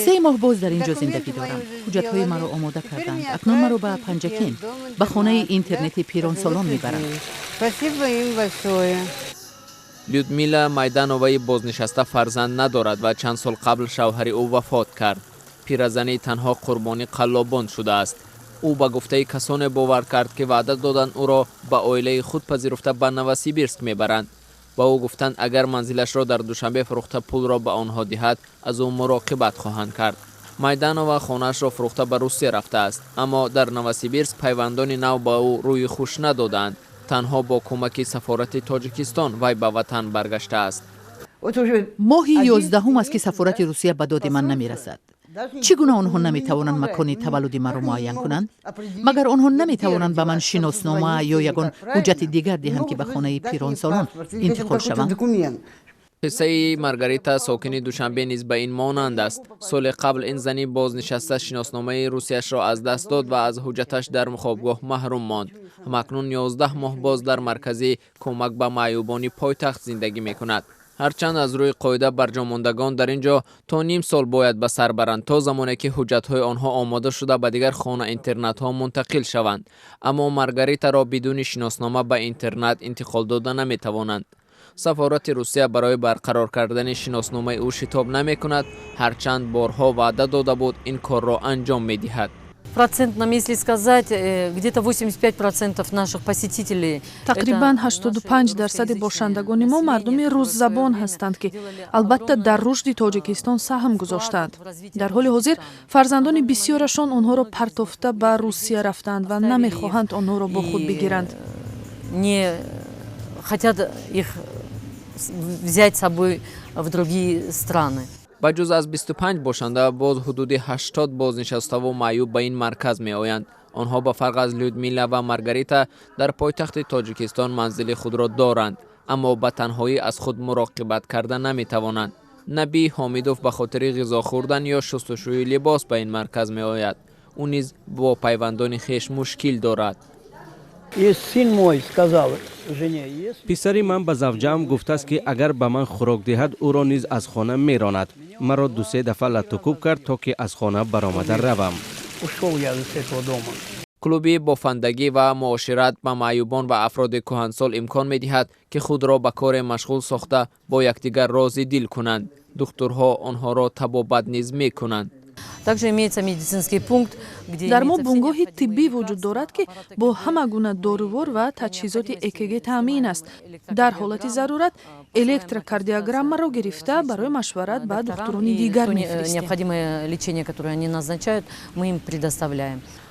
3 ماه باز در اینجا زندگی دارم. حجت‌های مرا آماده کردند. اکنون مرا به پنجکین به خانه اینترنتی پیران سالان میبرند. لیودمیلا مایدانوای بازنشسته فرزند ندارد و چند سال قبل شوهر او وفات کرد. پیرزنی تنها قربانی قلابان شده است. او به گفته کسانی باور کرد که وعده دادند او را به عائله خود پذیرفته به نوسیبیرسک میبرند. با او گفتند اگر منزلش را در دوشنبه فروخته پول را به آنها دهد از او مراقبت خواهند کرد. مایدانووا خانه‌اش را فروخته به روسیه رفته است، اما در نوسیبیرسک پیوندان نو با او روی خوش ندادند. تنها با کمک سفارت تاجیکستان وی به وطن برگشته است. ماهی 11 است که سفارت روسیه به داد من نمیرسد. چگونه آنها نمیتوانند مکان تولد مرا معین کنند؟ مگر آنها نمیتوانند به من شناسنامه یا یگان حجت دیگر دهند که به خانه پیران سالان انتقال شوم؟ قصه مارگاریتا ساکن دوشنبه نیز به این مانند است. سال قبل این زنی بازنشسته شناسنامه روسیش را از دست داد و از حجتش در خوابگاه محروم ماند. همکنون 11 ماه باز در مرکزی کمک به معیوبان پایتخت زندگی میکند. هرچند از روی قاعده برجاماندگان در اینجا تا نیم سال باید به سر برند تا زمانی که حجت‌های آنها آماده شده به دیگر خانه اینترنت ها منتقل شوند، اما مارگاریتا را بدون شناسنامه به اینترنت انتقال داده نمیتوانند. سفارت روسیه برای برقرار کردن شناسنامه او شتاب نمی کند، هرچند بارها وعده داده بود این کار را انجام می دهد. تقریباً 85% باشندگان ما مردم روز زبان هستند که البته در رشد تاجیکستان سهم گذاشتند. در حال حاضر فرزندان بسیارشان آنها را پرتافته به روسیه رفتند و نمیخواهند آنها را با خود بگیرند. взять с собой в другие страны. بجز از 25 باشنده باز حدود 80 بازنشسته و معیوب به این مرکز می آیند. آنها به فرق از لیودمیلا و مارگاریتا در پایتخت تاجیکستان منزل خود را دارند، اما به تنهایی از خود مراقبت کردن نمی توانند. نبی حامیدوف به خاطر غذا خوردن یا شستشوی لباس به این مرکز می آید. او نیز با پیوندان خویش مشکل دارد. پسری من به زوجم گفته است که اگر به من خوراک دهد او را نیز از خانه میراند. مرا 2-3 دفعه لطوکوب کرد تا که از خانه برآمده روم. کلوبی بافندگی و معاشرت به معیوبان و افراد کهنسال امکان می دهد که خود را به کار مشغول ساخته با یکدیگر راضی دل کنند. دکترها آنها را طبابت نیز می کنند. در ما بنگاه طبی وجود دارد که با همه گونه داروار و تجهیزات EKG تامین است. در حالت ضرورت الکتروکاردیوگرام را گرفته برای مشورت با دکتران دیگر می‌فرستیم.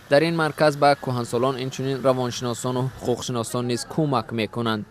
در این مرکز به کهنسالان اینچنین روانشناسان و حقوقشناسان نیز کمک می‌کنند.